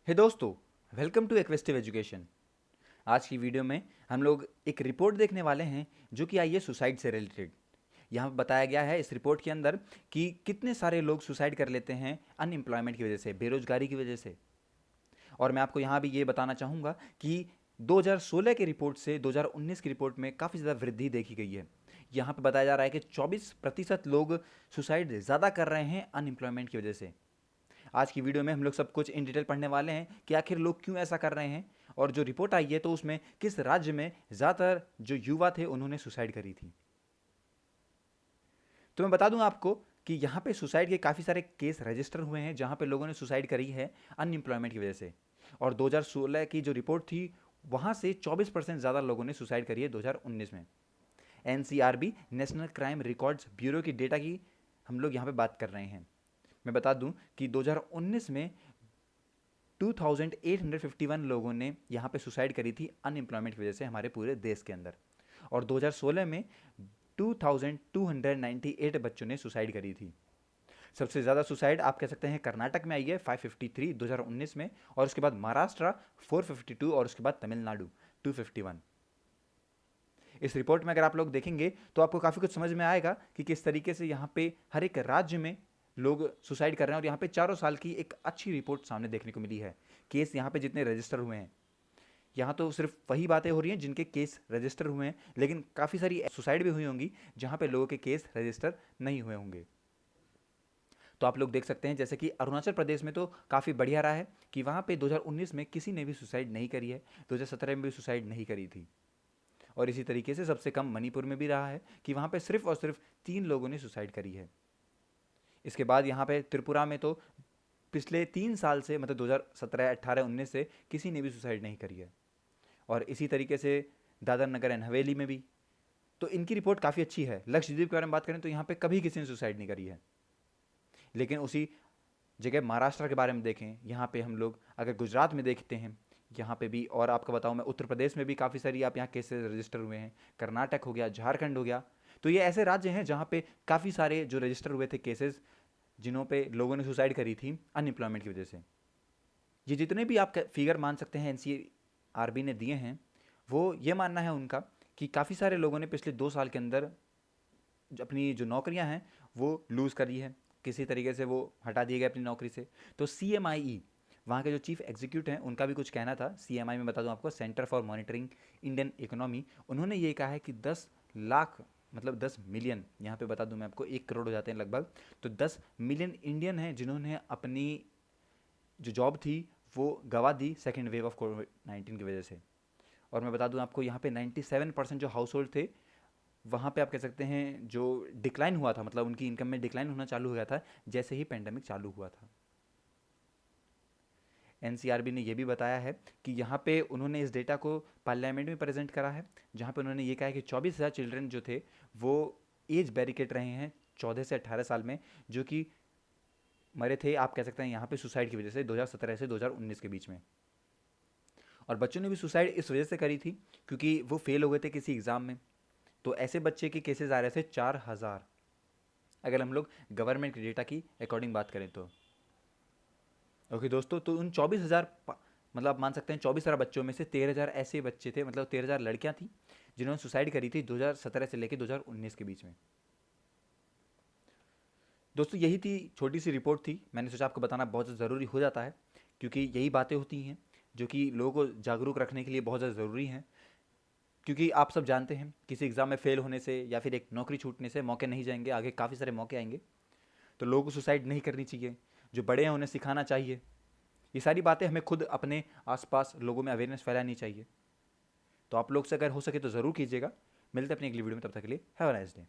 हे दोस्तों, welcome to एक्वेस्टिव education. आज की वीडियो में हम लोग एक रिपोर्ट देखने वाले हैं जो कि आई है सुसाइड से रिलेटेड। यहाँ पे बताया गया है इस रिपोर्ट के अंदर कि कितने सारे लोग सुसाइड कर लेते हैं अनएम्प्लॉयमेंट की वजह से, बेरोजगारी की वजह से। और मैं आपको यहाँ भी ये बताना चाहूँगा कि 2016 की रिपोर्ट से 2019 की रिपोर्ट में काफ़ी ज़्यादा वृद्धि देखी गई है। यहाँ पे बताया जा रहा है कि 24% लोग सुसाइड ज़्यादा कर रहे हैं अनएम्प्लॉयमेंट की वजह से। आज की वीडियो में हम लोग सब कुछ इन डिटेल पढ़ने वाले हैं कि आखिर लोग क्यों ऐसा कर रहे हैं, और जो रिपोर्ट आई है तो उसमें किस राज्य में ज़्यादातर जो युवा थे उन्होंने सुसाइड करी थी। तो मैं बता दूं आपको कि यहाँ पे सुसाइड के काफ़ी सारे केस रजिस्टर हुए हैं जहाँ पे लोगों ने सुसाइड करी है अनएम्प्लॉयमेंट की वजह से। और 2016 की जो रिपोर्ट थी वहाँ से 24% ज़्यादा लोगों ने सुसाइड करी है 2019 में। NCRB national crime records bureau की डेटा की हम लोग यहाँ पे बात कर रहे हैं। मैं बता दूं कि 2019 में 2851 लोगों ने यहाँ पे सुसाइड करी थी अनएम्प्लॉयमेंट की वजह से हमारे पूरे देश के अंदर। और 2016 में 2298 बच्चों ने सुसाइड करी थी। सबसे ज़्यादा सुसाइड आप कह सकते हैं कर्नाटक में आई है 553 2019 में, और उसके बाद महाराष्ट्र 452 और उसके बाद तमिलनाडु 251। इस रिपोर्ट में अगर आप लोग देखेंगे तो आपको काफ़ी कुछ समझ में आएगा कि किस तरीके से यहाँ पे हर एक राज्य में लोग सुसाइड कर रहे हैं। और यहाँ पे चारों साल की एक अच्छी रिपोर्ट सामने देखने को मिली है। केस यहाँ पे जितने रजिस्टर हुए हैं, यहाँ तो सिर्फ वही बातें हो रही हैं जिनके केस रजिस्टर हुए हैं, लेकिन काफ़ी सारी सुसाइड भी हुई होंगी जहाँ पे लोगों के केस रजिस्टर नहीं हुए होंगे। तो आप लोग देख सकते हैं जैसे कि अरुणाचल प्रदेश में तो काफ़ी बढ़िया रहा है कि वहाँ पे 2019 में किसी ने भी सुसाइड नहीं करी है, 2017 में भी सुसाइड नहीं करी थी। और इसी तरीके से सबसे कम मणिपुर में भी रहा है कि वहाँ पे सिर्फ और सिर्फ 3 लोगों ने सुसाइड करी है। इसके बाद यहाँ पे त्रिपुरा में तो पिछले 3 साल से, मतलब 2017, 18, 19 से किसी ने भी सुसाइड नहीं करी है। और इसी तरीके से दादर नगर एंड हवेली में भी। तो इनकी रिपोर्ट काफ़ी अच्छी है। लक्षद्वीप के बारे में बात करें तो यहाँ पे कभी किसी ने सुसाइड नहीं करी है। लेकिन उसी जगह महाराष्ट्र के बारे में देखें, यहाँ पे हम लोग अगर गुजरात में देखते हैं, यहाँ पे भी, और आपको बताऊँ मैं उत्तर प्रदेश में भी काफ़ी सारी आप यहाँ केसेस रजिस्टर हुए हैं। कर्नाटक हो गया, झारखंड हो गया। तो ये ऐसे राज्य हैं जहाँ पे काफ़ी सारे जो रजिस्टर हुए थे केसेस, जिन्हों पे लोगों ने सुसाइड करी थी अनएम्प्लॉयमेंट की वजह से। ये जितने भी आप फिगर मान सकते हैं एनसीआरबी ने दिए हैं, वो ये मानना है उनका कि काफ़ी सारे लोगों ने पिछले 2 साल के अंदर अपनी जो नौकरियां हैं वो लूज़ करी है, किसी तरीके से वो हटा दिए गए अपनी नौकरी से। तो CMIE, वहाँ के जो चीफ एग्जीक्यूटिव हैं, उनका भी कुछ कहना था। CMI में बता दूं आपको, centre for monitoring Indian economy, उन्होंने ये कहा है कि 10 लाख, मतलब 10 मिलियन, यहाँ पे बता दूं मैं आपको 1 करोड़ हो जाते हैं लगभग। तो 10 मिलियन इंडियन हैं जिन्होंने अपनी जो जॉब थी वो गवा दी सेकेंड वेव ऑफ कोविड-19 की वजह से। और मैं बता दूं आपको, यहाँ पे 97% जो हाउस होल्ड थे, वहाँ पे आप कह सकते हैं जो डिक्लाइन हुआ था, मतलब उनकी इनकम में डिक्लाइन होना चालू हो गया था जैसे ही पेंडेमिक चालू हुआ था। एनसीआरबी ने यह भी बताया है कि यहाँ पे उन्होंने इस डेटा को पार्लियामेंट में प्रेजेंट करा है, जहाँ पे उन्होंने ये कहा है कि 24,000 चिल्ड्रन जो थे वो एज बैरिकेड रहे हैं 14 से 18 साल में, जो कि मरे थे, आप कह सकते हैं यहाँ पे सुसाइड की वजह से 2017 से 2019 के बीच में। और बच्चों ने भी सुसाइड इस वजह से करी थी क्योंकि वो फेल हो गए थे किसी एग्ज़ाम में। तो ऐसे बच्चे के केसेस आ रहे थे 4,000, अगर हम लोग गवर्नमेंट के डेटा की अकॉर्डिंग बात करें तो। ओके दोस्तों, तो उन 24,000, मतलब आप मान सकते हैं 24,000 बच्चों में से 13,000 ऐसे बच्चे थे, मतलब 13,000 लड़कियां थी जिन्होंने सुसाइड करी थी 2017 से लेकर 2019 के बीच में। दोस्तों यही थी, छोटी सी रिपोर्ट थी, मैंने सोचा आपको बताना बहुत ज़रूरी हो जाता है क्योंकि यही बातें होती हैं जो कि लोगों को जागरूक रखने के लिए बहुत ज़्यादा ज़रूरी हैं। क्योंकि आप सब जानते हैं किसी एग्ज़ाम में फेल होने से या फिर एक नौकरी छूटने से मौके नहीं जाएंगे, आगे काफ़ी सारे मौके आएंगे। तो लोगों को सुसाइड नहीं करनी चाहिए, जो बड़े हैं उन्हें सिखाना चाहिए। ये सारी बातें हमें खुद अपने आसपास लोगों में अवेयरनेस फैलानी चाहिए। तो आप लोग से अगर हो सके तो ज़रूर कीजिएगा। मिलते हैं अपनी अगली वीडियो में, तब तक के लिए हैव अ नाइस डे।